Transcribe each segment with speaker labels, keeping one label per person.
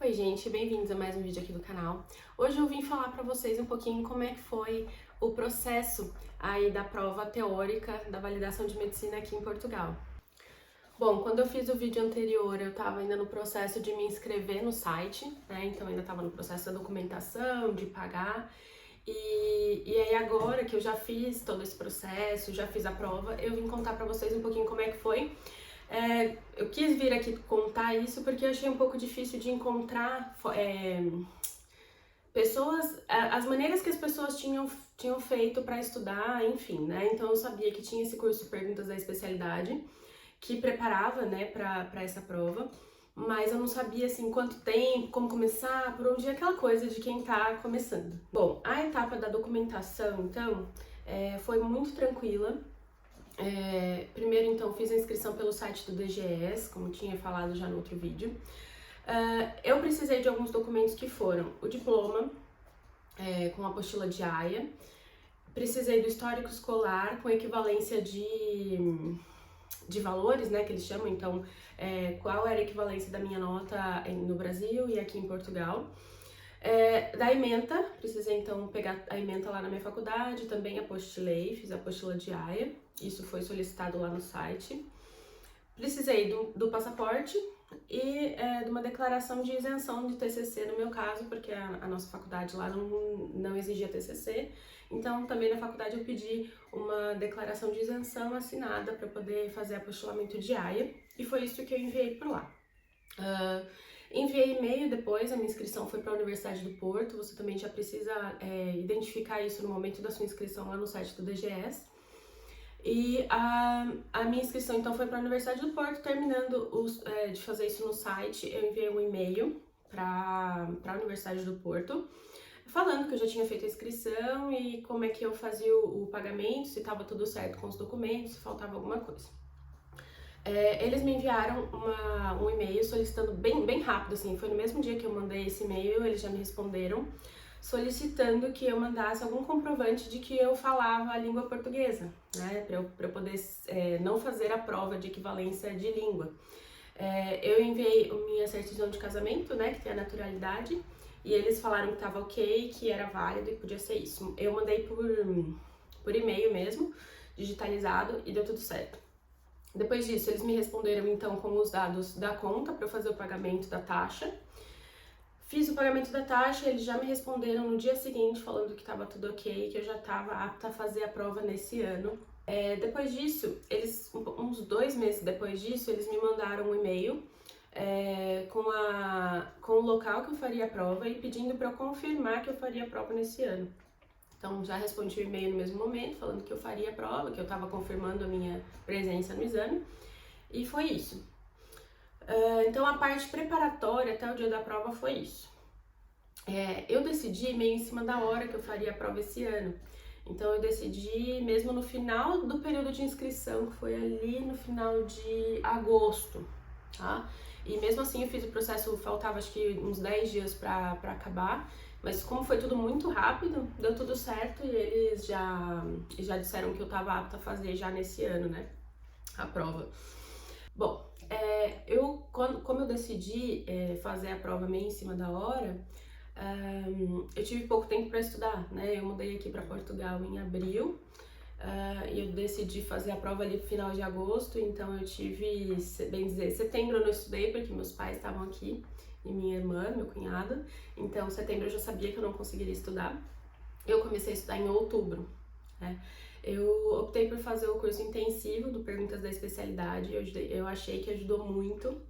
Speaker 1: Oi gente, bem-vindos a mais um vídeo aqui do canal. Hoje eu vim falar pra vocês um pouquinho como é que foi o processo aí da prova teórica da validação de medicina aqui em Portugal. Bom, quando eu fiz o vídeo anterior, eu tava ainda no processo de me inscrever no site, né? Então ainda tava no processo da documentação, de pagar. E aí agora que eu já fiz todo esse processo, já fiz a prova, eu vim contar pra vocês um pouquinho como é que foi. Eu quis vir aqui contar isso porque eu achei um pouco difícil de encontrar pessoas, as maneiras que as pessoas tinham feito para estudar, enfim, né? Então eu sabia que tinha esse curso Perguntas da Especialidade, que preparava, né, para essa prova, mas eu não sabia, assim, quanto tempo, como começar, por onde é aquela coisa de quem tá começando. Bom, a etapa da documentação, então, foi muito tranquila. Primeiro, então, fiz a inscrição pelo site do DGS, como tinha falado já no outro vídeo. Eu precisei de alguns documentos que foram o diploma, com a apostila de AIA, precisei do histórico escolar com equivalência de valores, né, que eles chamam, então, qual era a equivalência da minha nota no Brasil e aqui em Portugal. Da ementa, precisei então pegar a ementa lá na minha faculdade, também apostilei, fiz a apostila de AIA, isso foi solicitado lá no site. Precisei do passaporte e de uma declaração de isenção de TCC no meu caso, porque a nossa faculdade lá não exigia TCC, então também na faculdade eu pedi uma declaração de isenção assinada para poder fazer apostilamento de AIA, e foi isso que eu enviei por lá. Enviei e-mail depois, a minha inscrição foi para a Universidade do Porto, você também já precisa identificar isso no momento da sua inscrição lá no site do DGS. E a minha inscrição então foi para a Universidade do Porto, terminando de fazer isso no site, eu enviei um e-mail para a Universidade do Porto, falando que eu já tinha feito a inscrição e como é que eu fazia o pagamento, se estava tudo certo com os documentos, se faltava alguma coisa. Eles me enviaram um e-mail solicitando bem rápido, assim, foi no mesmo dia que eu mandei esse e-mail, eles já me responderam, solicitando que eu mandasse algum comprovante de que eu falava a língua portuguesa, né, pra eu poder não fazer a prova de equivalência de língua. Eu enviei minha certidão de casamento, né, que tem a naturalidade, e eles falaram que estava ok, que era válido e podia ser isso. Eu mandei por e-mail mesmo, digitalizado, e deu tudo certo. Depois disso, eles me responderam então com os dados da conta para eu fazer o pagamento da taxa. Fiz o pagamento da taxa, eles já me responderam no dia seguinte falando que estava tudo ok, que eu já estava apta a fazer a prova nesse ano. Depois disso, uns 2 meses depois disso, eles me mandaram um e-mail com o local que eu faria a prova e pedindo para eu confirmar que eu faria a prova nesse ano. Então, já respondi o e-mail no mesmo momento, falando que eu faria a prova, que eu estava confirmando a minha presença no exame, e foi isso. Então, a parte preparatória até o dia da prova foi isso. Eu decidi meio em cima da hora que eu faria a prova esse ano. Então, eu decidi mesmo no final do período de inscrição, que foi ali no final de agosto, tá? E mesmo assim, eu fiz o processo, faltava acho que uns 10 dias para acabar. Mas como foi tudo muito rápido, deu tudo certo e eles já disseram que eu estava apta a fazer já nesse ano, né, a prova. Bom, como eu decidi fazer a prova meio em cima da hora, eu tive pouco tempo para estudar, né, eu mudei aqui para Portugal em abril, e eu decidi fazer a prova ali no final de agosto, então eu tive, bem dizer, setembro eu não estudei porque meus pais estavam aqui, e minha irmã, meu cunhado, então setembro eu já sabia que eu não conseguiria estudar. Eu comecei a estudar em outubro, né? Eu optei por fazer o curso intensivo do Perguntas da Especialidade, eu achei que ajudou muito.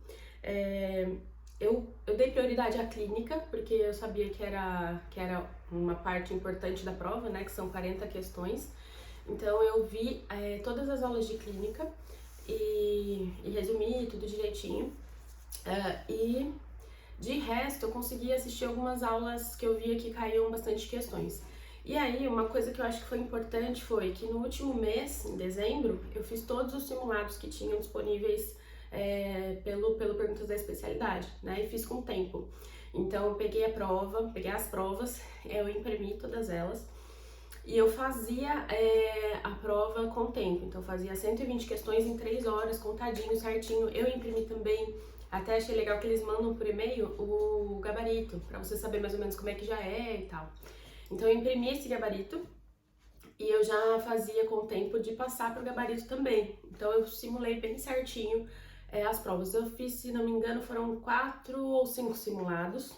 Speaker 1: Eu dei prioridade à clínica, porque eu sabia que era uma parte importante da prova, né, que são 40 questões. Então eu vi todas as aulas de clínica e resumi tudo direitinho. E de resto, eu consegui assistir algumas aulas que eu via que caíam bastante questões. E aí, uma coisa que eu acho que foi importante foi que no último mês, em dezembro, eu fiz todos os simulados que tinham disponíveis pelo Perguntas da Especialidade, né? E fiz com tempo. Então, eu peguei as provas, eu imprimi todas elas e eu fazia a prova com tempo. Então, eu fazia 120 questões em 3 horas, contadinho, certinho. Eu imprimi também. Até achei legal que eles mandam por e-mail o gabarito, pra você saber mais ou menos como é que já é e tal. Então eu imprimi esse gabarito e eu já fazia com o tempo de passar pro gabarito também. Então eu simulei bem certinho as provas. Eu fiz, se não me engano, foram 4 ou 5 simulados,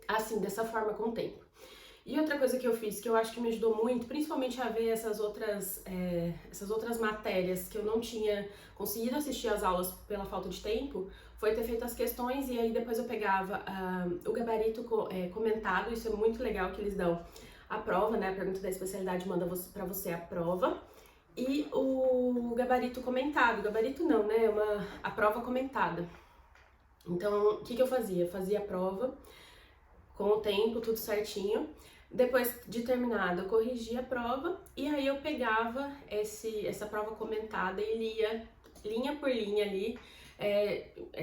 Speaker 1: assim, dessa forma com o tempo. E outra coisa que eu fiz, que eu acho que me ajudou muito, principalmente a ver essas outras matérias que eu não tinha conseguido assistir às aulas pela falta de tempo, foi ter feito as questões e aí depois eu pegava o gabarito comentado. Isso é muito legal que eles dão a prova, né? A pergunta da especialidade manda pra você a prova. E o gabarito comentado, gabarito não, né? A prova comentada. Então, o que eu fazia? Eu fazia a prova com o tempo, tudo certinho. Depois de terminado, eu corrigia a prova e aí eu pegava essa prova comentada e lia linha por linha ali,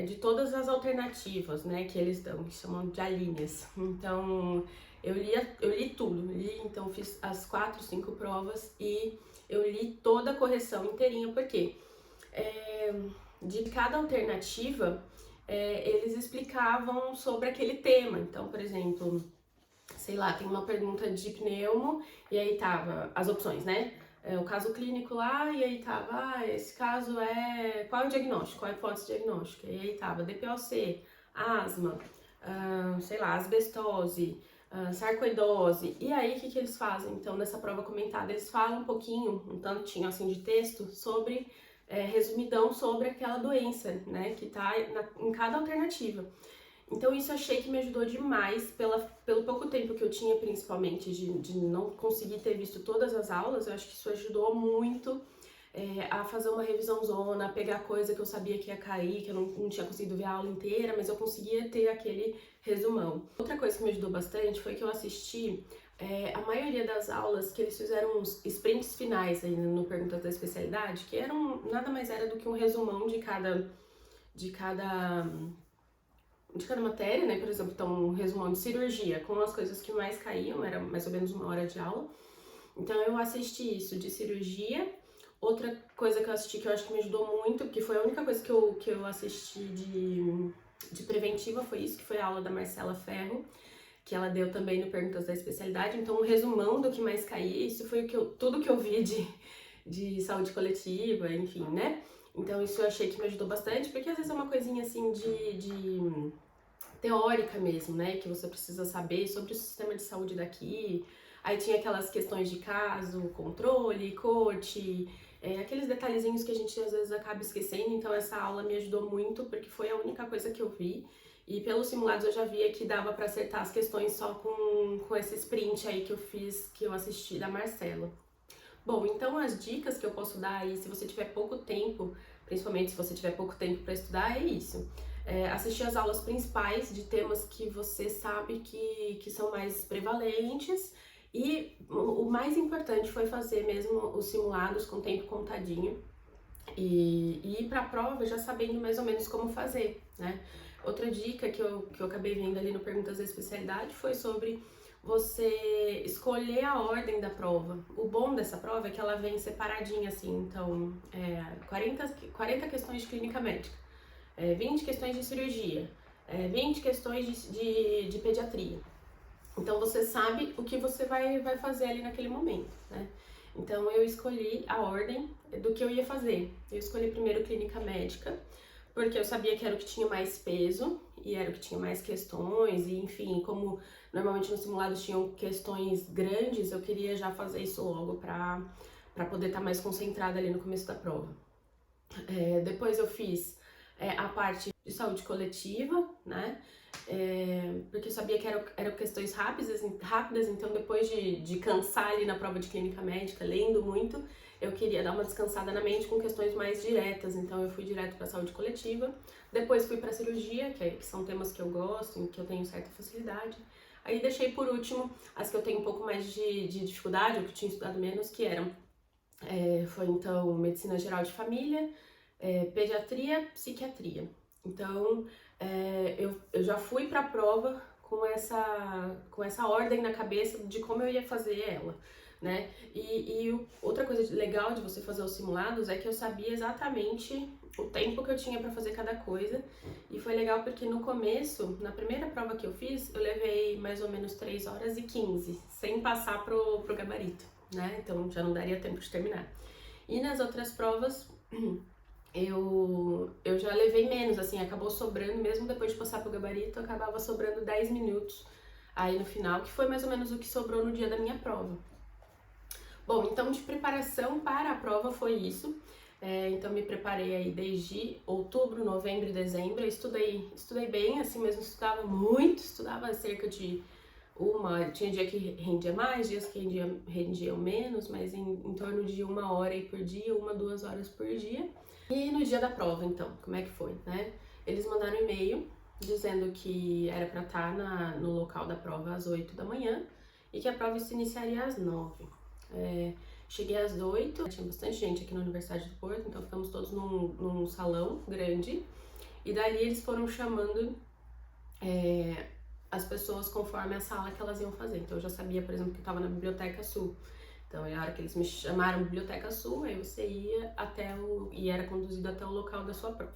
Speaker 1: de todas as alternativas, né, que eles dão, que chamam de alíneas. Então, eu li tudo, então fiz as 4, 5 provas e eu li toda a correção inteirinha, porque de cada alternativa, eles explicavam sobre aquele tema. Então, por exemplo, sei lá, tem uma pergunta de pneumo e aí tava as opções, né? O caso clínico lá, e aí tava, esse caso qual é o diagnóstico, qual é a hipótese diagnóstica? E aí tava DPOC, asma, sei lá, asbestose, sarcoidose. E aí, o que eles fazem? Então, nessa prova comentada, eles falam um pouquinho, um tantinho assim de texto, sobre, resumidão sobre aquela doença, né, que tá em cada alternativa. Então isso eu achei que me ajudou demais, pelo pouco tempo que eu tinha, principalmente, de não conseguir ter visto todas as aulas. Eu acho que isso ajudou muito a fazer uma revisãozona, a pegar coisa que eu sabia que ia cair, que eu não tinha conseguido ver a aula inteira, mas eu conseguia ter aquele resumão. Outra coisa que me ajudou bastante foi que eu assisti a maioria das aulas, que eles fizeram uns sprints finais aí no Perguntas da Especialidade, que nada mais era do que um resumão de cada matéria, né? Por exemplo, então, um resumão de cirurgia, com as coisas que mais caíam, era mais ou menos 1 hora de aula. Então, eu assisti isso de cirurgia. Outra coisa que eu assisti que eu acho que me ajudou muito, porque foi a única coisa que eu assisti de preventiva, foi isso, que foi a aula da Marcela Ferro, que ela deu também no Perguntas da Especialidade. Então, um resumão do que mais caía, isso foi tudo que eu vi de saúde coletiva, enfim, né? Então, isso eu achei que me ajudou bastante, porque às vezes é uma coisinha assim de teórica mesmo, né, que você precisa saber sobre o sistema de saúde daqui. Aí tinha aquelas questões de caso, controle, coach, aqueles detalhezinhos que a gente às vezes acaba esquecendo. Então essa aula me ajudou muito, porque foi a única coisa que eu vi. E pelos simulados eu já via que dava para acertar as questões só com esse sprint aí que eu fiz, que eu assisti da Marcela. Bom, então as dicas que eu posso dar aí, se você tiver pouco tempo, principalmente se você tiver pouco tempo para estudar, é isso. Assistir as aulas principais de temas que você sabe que são mais prevalentes, e o mais importante foi fazer mesmo os simulados com tempo contadinho e ir para a prova já sabendo mais ou menos como fazer, né? Outra dica que eu acabei vendo ali no Perguntas da Especialidade foi sobre você escolher a ordem da prova. O bom dessa prova é que ela vem separadinha assim, então 40 questões de clínica médica, 20 questões de cirurgia, 20 questões de pediatria. Então você sabe o que você vai fazer ali naquele momento, né? Então eu escolhi a ordem do que eu ia fazer. Eu escolhi primeiro clínica médica, porque eu sabia que era o que tinha mais peso e era o que tinha mais questões, e enfim, como normalmente nos simulados tinham questões grandes, eu queria já fazer isso logo para poder estar mais concentrada ali no começo da prova. Depois eu fiz a parte de saúde coletiva, né? Porque eu sabia que eram questões rápidas, então depois de cansar ali na prova de clínica médica, lendo muito, eu queria dar uma descansada na mente com questões mais diretas, então eu fui direto para saúde coletiva. Depois fui para cirurgia, que são temas que eu gosto, em que eu tenho certa facilidade. Aí deixei por último as que eu tenho um pouco mais de dificuldade, ou que eu tinha estudado menos, que foi então medicina geral de família, pediatria, psiquiatria. Então, eu já fui para a prova com essa ordem na cabeça de como eu ia fazer ela, né? E outra coisa legal de você fazer os simulados é que eu sabia exatamente o tempo que eu tinha pra fazer cada coisa. E foi legal porque no começo, na primeira prova que eu fiz, eu levei mais ou menos 3 horas e 15, sem passar pro gabarito, né? Então já não daria tempo de terminar. E nas outras provas, eu já levei menos, assim, acabou sobrando, mesmo depois de passar pro gabarito, acabava sobrando 10 minutos aí no final, que foi mais ou menos o que sobrou no dia da minha prova. Bom, então de preparação para a prova foi isso. Então me preparei aí desde outubro, novembro e dezembro. Eu estudei bem, assim mesmo, estudava muito, estudava cerca de tinha dia que rendia mais, dias que rendiam menos, mas em torno de 1 hora aí por dia, 2 horas por dia. E no dia da prova, então, como é que foi, né? Eles mandaram um e-mail dizendo que era pra estar no local da prova às 8 da manhã e que a prova se iniciaria às 9. Cheguei às 8, tinha bastante gente aqui na Universidade do Porto, então ficamos todos num salão grande. E dali eles foram chamando as pessoas conforme a sala que elas iam fazer. Então eu já sabia, por exemplo, que eu estava na Biblioteca Sul. Então, na hora que eles me chamaram Biblioteca Sul, aí você ia e era conduzido até o local da sua prova.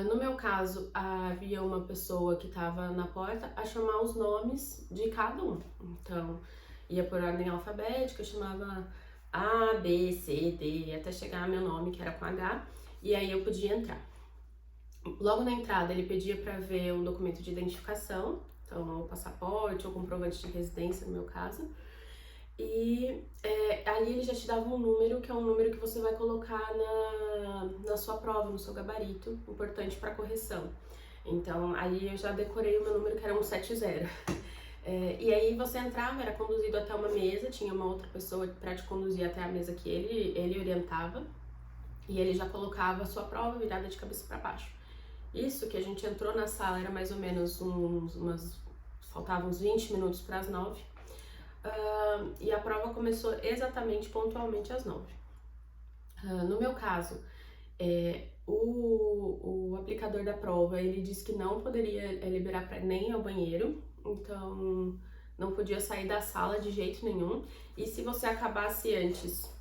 Speaker 1: No meu caso, havia uma pessoa que estava na porta a chamar os nomes de cada um. Então, ia por ordem alfabética, chamava A, B, C, D, até chegar meu nome, que era com H, e aí eu podia entrar. Logo na entrada, ele pedia para ver um documento de identificação, então o passaporte ou comprovante de residência, no meu caso. E ali ele já te dava um número, que é um número que você vai colocar na sua prova, no seu gabarito, importante para correção. Então, ali eu já decorei o meu número, que era 170. E aí você entrava, era conduzido até uma mesa, tinha uma outra pessoa para te conduzir até a mesa que ele orientava, e ele já colocava a sua prova virada de cabeça para baixo. Isso que a gente entrou na sala era mais ou menos faltavam uns 20 minutos para as 9. E a prova começou exatamente pontualmente às 9. No meu caso, o aplicador da prova, ele disse que não poderia liberar para nem ir ao banheiro, então não podia sair da sala de jeito nenhum. E se você acabasse antes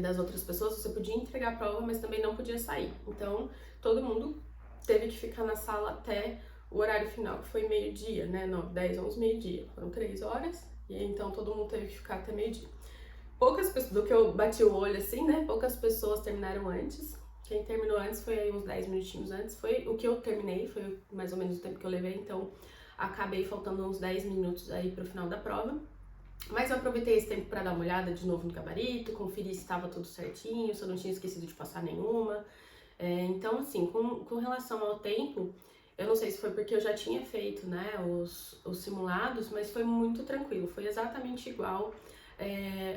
Speaker 1: das outras pessoas, você podia entregar a prova, mas também não podia sair. Então todo mundo teve que ficar na sala até o horário final, que foi meio-dia, né? 9, 10, 11, meio-dia. Foram 3 horas. E então todo mundo teve que ficar até meio-dia. Poucas pessoas, do que eu bati o olho assim, né? Poucas pessoas terminaram antes. Quem terminou antes foi aí uns 10 minutinhos antes. Foi o que eu terminei, foi mais ou menos o tempo que eu levei. Então acabei faltando uns 10 minutos aí pro final da prova. Mas eu aproveitei esse tempo para dar uma olhada de novo no gabarito, conferir se estava tudo certinho, se eu não tinha esquecido de passar nenhuma. Então, assim, com relação ao tempo, eu não sei se foi porque eu já tinha feito, né, os simulados, mas foi muito tranquilo. Foi exatamente igual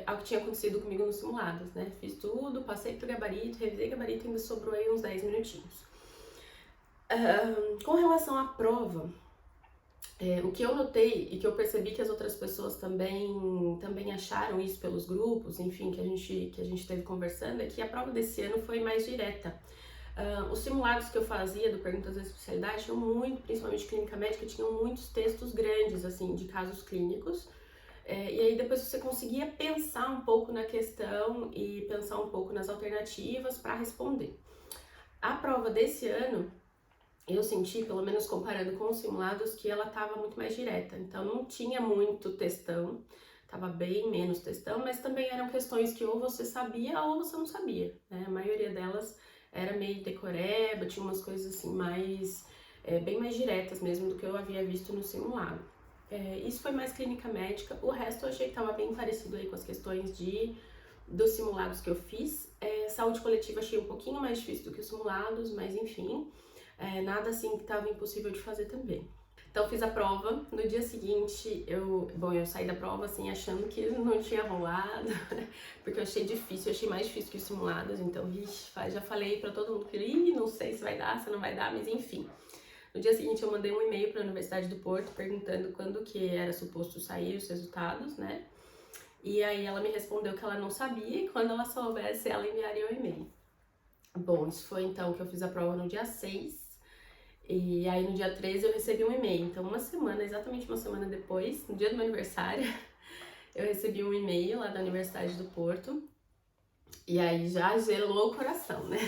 Speaker 1: ao que tinha acontecido comigo nos simulados, né? Fiz tudo, passei pro gabarito, revisei gabarito e ainda sobrou aí uns 10 minutinhos. Com relação à prova, o que eu notei e que eu percebi que as outras pessoas também acharam isso pelos grupos, enfim, que a gente teve conversando, é que a prova desse ano foi mais direta. Os simulados que eu fazia do Perguntas da Especialidade tinham muito, principalmente clínica médica, tinham muitos textos grandes, assim, de casos clínicos. E aí depois você conseguia pensar um pouco na questão e pensar um pouco nas alternativas para responder. A prova desse ano, eu senti, pelo menos comparando com os simulados, que ela estava muito mais direta. Então não tinha muito textão, estava bem menos textão, mas também eram questões que ou você sabia ou você não sabia, né? A maioria delas era meio decoreba, tinha umas coisas assim bem mais diretas mesmo do que eu havia visto no simulado. Isso foi mais clínica médica, o resto eu achei que estava bem parecido aí com as questões dos simulados que eu fiz. Saúde coletiva achei um pouquinho mais difícil do que os simulados, mas enfim, nada assim que estava impossível de fazer também. Então fiz a prova, no dia seguinte eu saí da prova assim achando que não tinha rolado, porque eu achei difícil, eu achei mais difícil que os simulados, então já falei pra todo mundo que não sei se vai dar, se não vai dar, mas enfim. No dia seguinte eu mandei um e-mail para a Universidade do Porto perguntando quando que era suposto sair os resultados, né? E aí ela me respondeu que ela não sabia e quando ela soubesse ela enviaria o e-mail. Bom, isso foi então que eu fiz a prova no dia 6. E aí no dia 13 eu recebi um e-mail, então exatamente uma semana depois, no dia do meu aniversário, eu recebi um e-mail lá da Universidade do Porto, E aí já gelou o coração, né?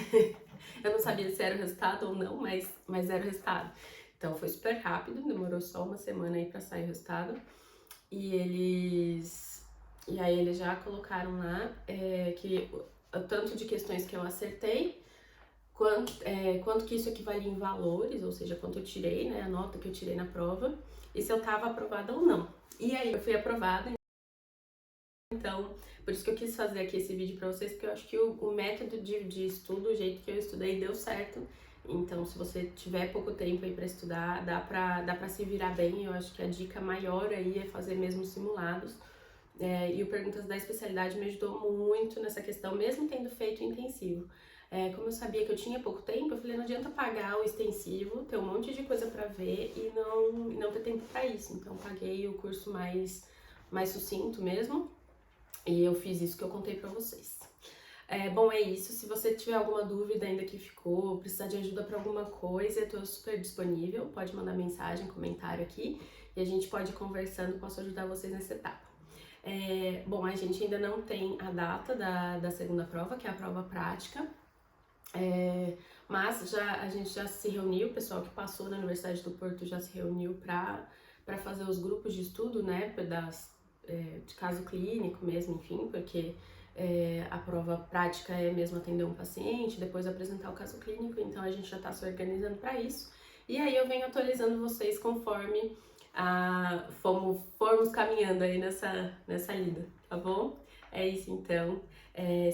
Speaker 1: Eu não sabia se era o resultado ou não, mas era o resultado. Então foi super rápido, demorou só uma semana aí pra sair o resultado. E aí eles já colocaram lá que o tanto de questões que eu acertei, quanto que isso equivalia em valores, ou seja, quanto eu tirei, né, a nota que eu tirei na prova, e se eu tava aprovada ou não. E aí eu fui aprovada, então por isso que eu quis fazer aqui esse vídeo pra vocês, porque eu acho que o método de estudo, o jeito que eu estudei, deu certo. Então, se você tiver pouco tempo aí pra estudar, dá pra se virar bem. Eu acho que a dica maior aí é fazer mesmo simulados. E o Perguntas da Especialidade me ajudou muito nessa questão, mesmo tendo feito intensivo. Como eu sabia que eu tinha pouco tempo, eu falei, não adianta pagar o extensivo, ter um monte de coisa pra ver e não ter tempo pra isso. Então, paguei o curso mais sucinto mesmo, e eu fiz isso que eu contei pra vocês. Bom, é isso. Se você tiver alguma dúvida ainda que ficou, precisar de ajuda para alguma coisa, eu tô super disponível. Pode mandar mensagem, comentário aqui e a gente pode ir conversando, posso ajudar vocês nessa etapa. Bom, a gente ainda não tem a data da segunda prova, que é a prova prática, mas a gente já se reuniu, o pessoal que passou na Universidade do Porto já se reuniu para fazer os grupos de estudo, né, de caso clínico mesmo, enfim, porque a prova prática é mesmo atender um paciente, depois apresentar o caso clínico, então a gente já está se organizando para isso. E aí eu venho atualizando vocês conforme formos caminhando aí nessa lida, tá bom? É isso então.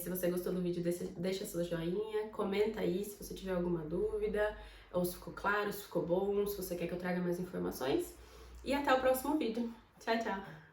Speaker 1: Se você gostou do vídeo, deixa seu joinha, comenta aí se você tiver alguma dúvida, ou se ficou claro, se ficou bom, se você quer que eu traga mais informações. E até o próximo vídeo. Tchau, tchau!